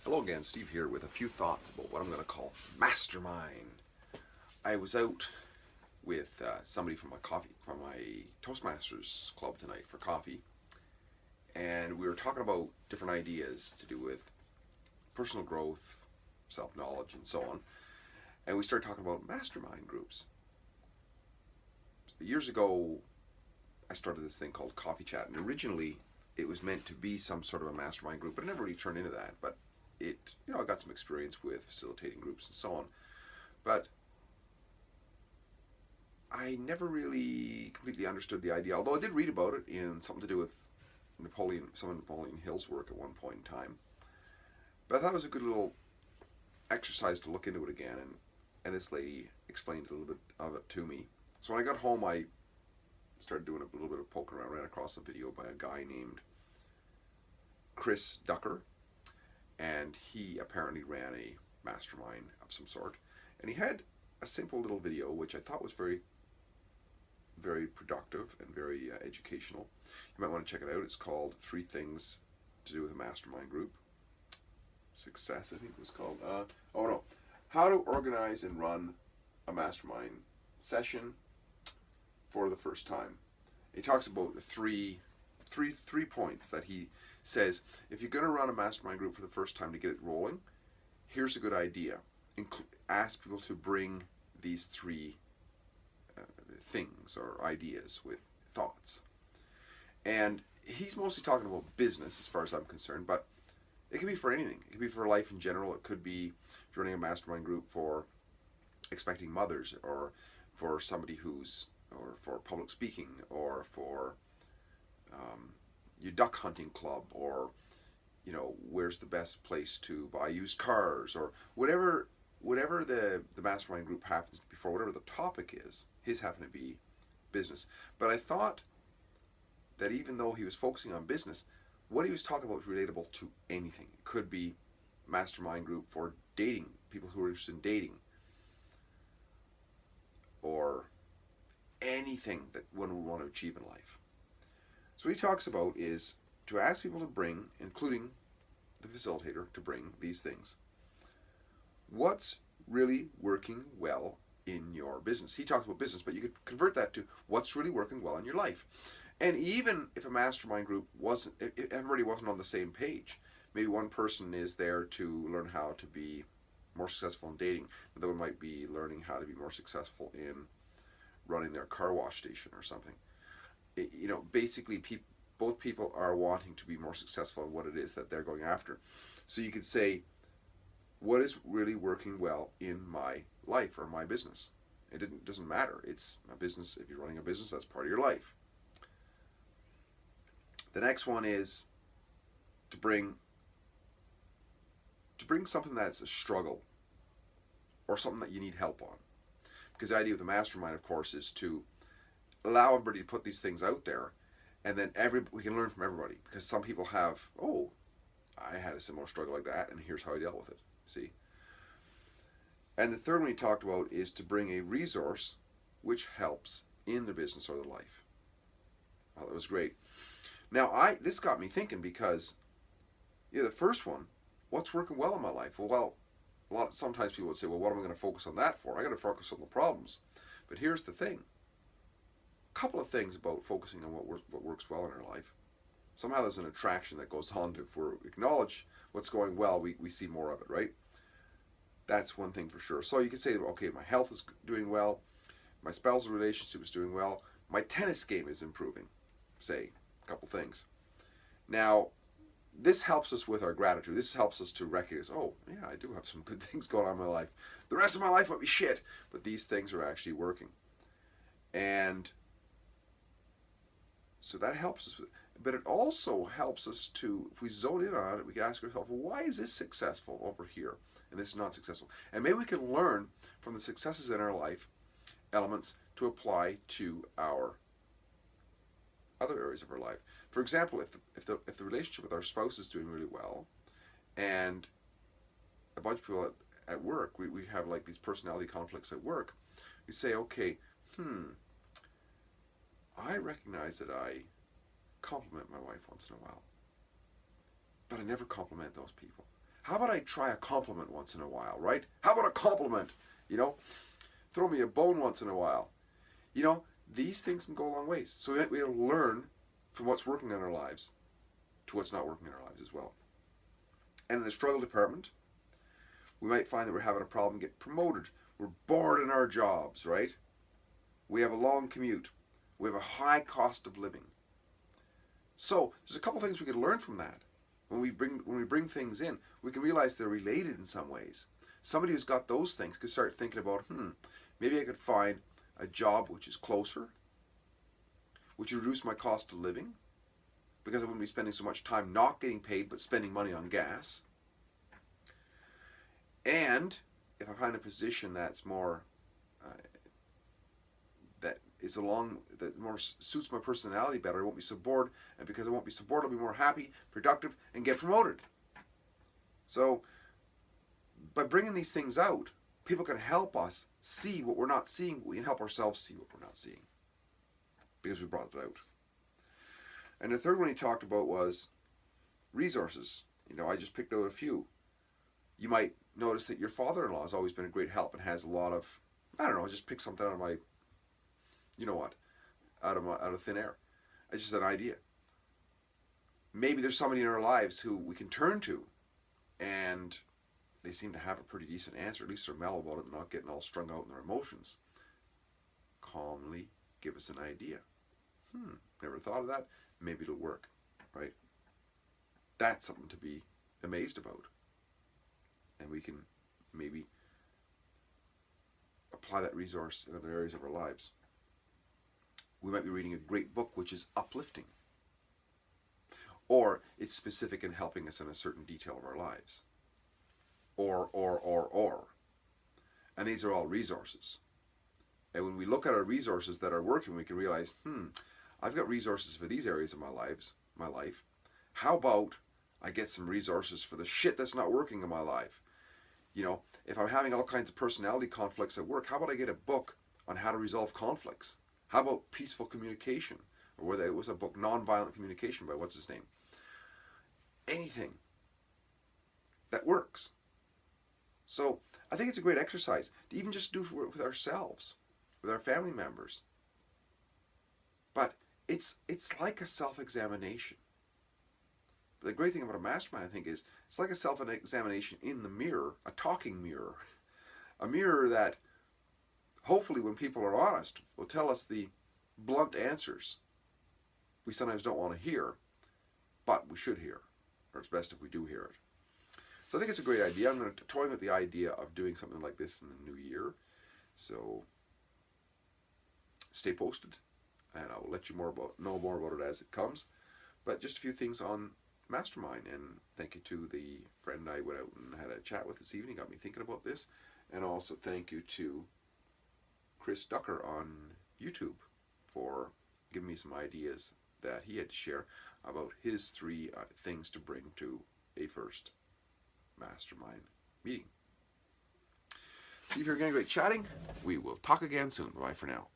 Hello again, Steve here with a few thoughts about what I'm going to call Mastermind. I was out with somebody from my Toastmasters club tonight for coffee, and we were talking about different ideas to do with personal growth, self-knowledge, and so on. And we started talking about mastermind groups. Years ago, I started this thing called Coffee Chat, and originally it was meant to be some sort of a mastermind group, but it never really turned into that. But I got some experience with facilitating groups and so on. But I never really completely understood the idea, although I did read about it in something to do with some of Napoleon Hill's work at one point in time. But I thought it was a good little exercise to look into it again, and this lady explained a little bit of it to me. So when I got home, I started doing a little bit of poking around, ran across a video by a guy named Chris Ducker, and he apparently ran a mastermind of some sort, and he had a simple little video which I thought was very, very productive and very educational. You might want to check it out. It's called 3 Things to Do with a Mastermind Group. Success, I think it was called. How to Organize and Run a Mastermind Session for the First Time. He talks about the three points that he says, if you're going to run a mastermind group for the first time to get it rolling, here's a good idea. Ask people to bring these 3 things or ideas with thoughts. And he's mostly talking about business as far as I'm concerned, but it can be for anything. It could be for life in general. It could be if you're running a mastermind group for expecting mothers, or for somebody or for public speaking, or for your duck hunting club, or where's the best place to buy used cars, or whatever the mastermind group happens to be for, whatever the topic is. His happened to be business. But I thought that even though he was focusing on business, what he was talking about was relatable to anything. It could be mastermind group for dating, people who are interested in dating, or anything that one would want to achieve in life. So what he talks about is to ask people to bring, including the facilitator, to bring these things. What's really working well in your business? He talks about business, but you could convert that to what's really working well in your life. And even if a mastermind group if everybody wasn't on the same page, maybe one person is there to learn how to be more successful in dating, another one might be learning how to be more successful in running their car wash station or something. Basically both people are wanting to be more successful in what it is that they're going after. So you could say, what is really working well in my life or my business? It doesn't matter. It's a business. If you're running a business, that's part of your life. The next one is to bring something that's a struggle, or something that you need help on. Because the idea of the mastermind, of course, is to allow everybody to put these things out there, and then we can learn from everybody. Because some people have, I had a similar struggle like that, and here's how I dealt with it. See? And the third one he talked about is to bring a resource which helps in the business or the life. Oh, that was great. Now, this got me thinking, because the first one, what's working well in my life? Well, sometimes people would say, well, what am I going to focus on that for? I got to focus on the problems. But here's the thing. A couple of things about focusing on what works well in our life. Somehow there's an attraction that goes on to, if we acknowledge what's going well, we see more of it, right? That's one thing for sure. So you can say, okay, my health is doing well, my spousal relationship is doing well, my tennis game is improving, say a couple things. Now, this helps us with our gratitude. This helps us to recognize, I do have some good things going on in my life. The rest of my life might be shit, but these things are actually working. And so that helps us. But it also helps us to, if we zone in on it, we can ask ourselves, well, why is this successful over here and this is not successful? And maybe we can learn from the successes in our life, elements, to apply to our other areas of our life. For example, if the relationship with our spouse is doing really well, and a bunch of people at work, we have like these personality conflicts at work, we say, okay, I recognize that I compliment my wife once in a while, but I never compliment those people. How about I try a compliment once in a while, right? How about a compliment? You know, throw me a bone once in a while. You know, these things can go a long ways. So we have to learn from what's working in our lives to what's not working in our lives as well. And in the struggle department, we might find that we're having a problem getting promoted. We're bored in our jobs, right? We have a long commute. We have a high cost of living. So there's a couple things we can learn from that. When we bring things in, we can realize they're related in some ways. Somebody who's got those things could start thinking about, maybe I could find a job which is closer, which would reduce my cost of living, because I wouldn't be spending so much time not getting paid but spending money on gas. And if I find a position that's more that more suits my personality better, I won't be so bored, and because I won't be so bored, I'll be more happy, productive, and get promoted. So by bringing these things out, people can help us see what we're not seeing. We can help ourselves see what we're not seeing because we brought it out. And the third one he talked about was resources. I just picked out a few. You might notice that your father-in-law has always been a great help and has a lot of, just pick something out of my, out of thin air. It's just an idea. Maybe there's somebody in our lives who we can turn to, and they seem to have a pretty decent answer. At least they're mellow about it and not getting all strung out in their emotions. Calmly give us an idea. Never thought of that. Maybe it'll work, right? That's something to be amazed about. And we can maybe apply that resource in other areas of our lives. We might be reading a great book which is uplifting, or it's specific in helping us in a certain detail of our lives, or. And these are all resources. And when we look at our resources that are working, we can realize, I've got resources for these areas of my life. How about I get some resources for the shit that's not working in my life? If I'm having all kinds of personality conflicts at work, how about I get a book on how to resolve conflicts? How about peaceful communication? Or whether it was a book, Nonviolent Communication by what's his name? Anything that works. So I think it's a great exercise to even just do it with ourselves, with our family members. But it's like a self-examination. The great thing about a mastermind, I think, is it's like a self-examination in the mirror, a talking mirror. A mirror that, hopefully, when people are honest, will tell us the blunt answers we sometimes don't want to hear, but we should hear, or it's best if we do hear it. So I think it's a great idea. I'm going to toy with the idea of doing something like this in the new year. So stay posted, and I will let you know more about it as it comes. But just a few things on Mastermind, and thank you to the friend I went out and had a chat with this evening, got me thinking about this, and also thank you to Chris Ducker on YouTube for giving me some ideas that he had to share about his 3 things to bring to a first Mastermind meeting. See if you're getting great chatting. We will talk again soon. Bye for now.